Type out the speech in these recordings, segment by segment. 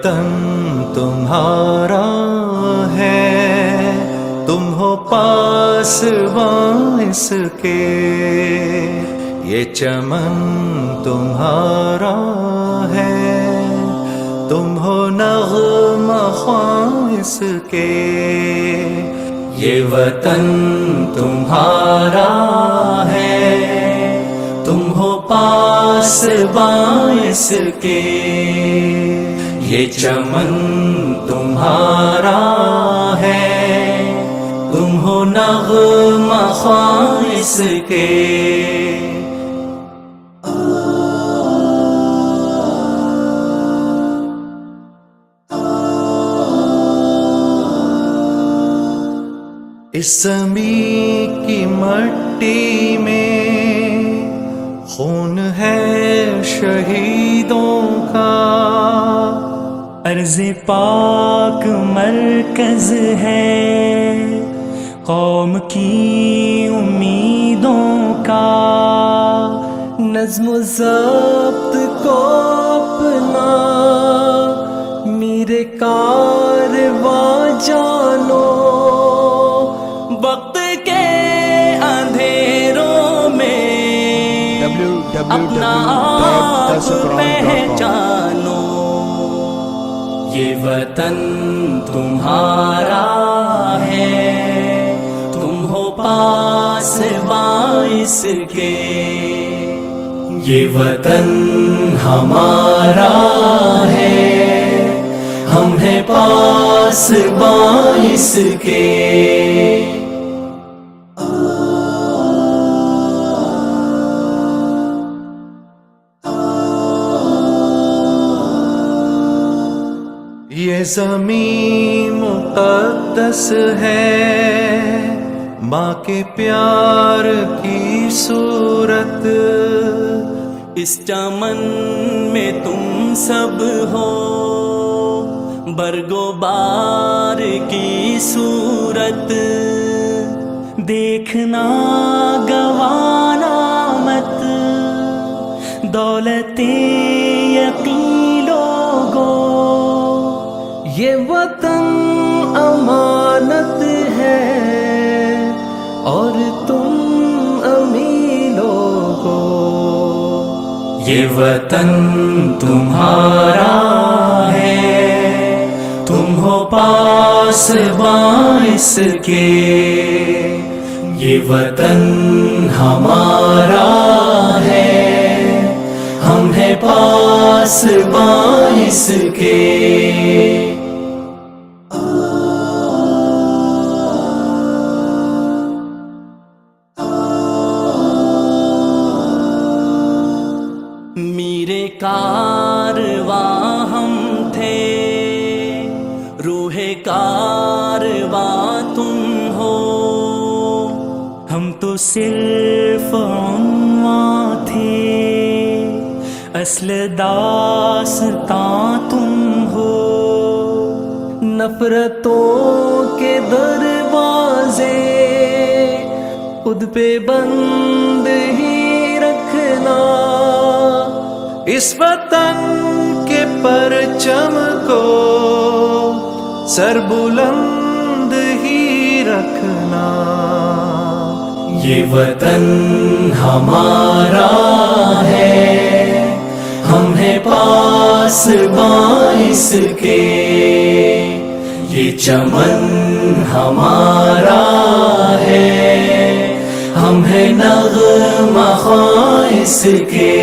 وطن تمہارا ہے، تم ہو پاسباں اس کے، یہ چمن تمہارا ہے، تم ہو نغمہ خواں اس کے، یہ وطن تمہارا ہے، تم ہو پاسباں اس کے، یہ چمن تمہارا ہے، تم ہو نغمہ خواں اس کے۔ اس زمین کی مٹی میں خون ہے شہیدوں کا، عرض پاک مرکز ہے قوم کی امیدوں کا، نظم و ضبط کو اپنا میرے کارواں جانو، وقت کے اندھیروں میں اپنا آپ پہچانو، یہ وطن تمہارا ہے، تم ہو پاسباں اس کے، یہ وطن ہمارا ہے، ہم ہیں پاسباں اس کے۔ یہ زمین مقدس ہے، ماں کے پیار کی صورت، اس چمن میں تم سب ہو برگ و بار کی صورت، دیکھنا گوانا مت دولت یقین لوگو، یہ وطن امانت ہے اور تم امین لوگو، یہ وطن تمہارا ہے، تم ہو پاسباں اس کے، یہ وطن ہمارا ہے، ہم ہیں پاسباں اس کے۔ میرے کارواں ہم تھے، روح کارواں تم ہو، ہم تو صرف عنواں تھے، اصل داستاں تم ہو، نفرتوں کے دروازے خود پہ بند ہی رکھنا، اس وطن کے پرچم کو سر بلند ہی رکھنا، یہ وطن ہمارا ہے، ہم ہیں پاسباں اس کے، یہ چمن ہمارا ہے، ہم ہیں نغمہ خواں اس کے،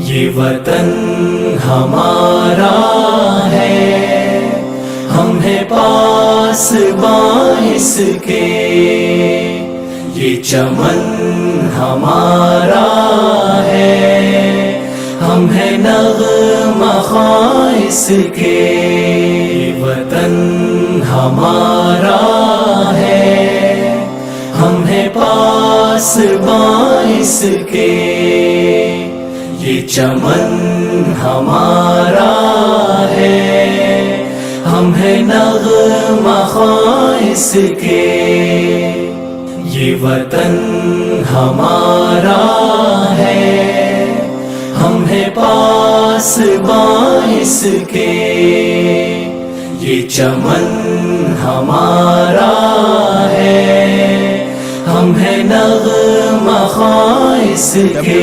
یہ وطن ہمارا ہے، ہم ہیں پاسباں اس کے، یہ چمن ہمارا ہے، ہم ہیں نغمہ خواں اس کے، یہ وطن ہمارا ہے، ہم ہیں پاسباں اس کے، یہ چمن ہمارا ہے، ہم ہیں نغمہ خواں اس کے، یہ وطن ہمارا ہے، ہم ہیں پاس باعث کے، یہ چمن ہمارا ہے، ہم ہیں نغمہ خاص کے۔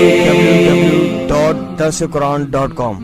www.darsequran.com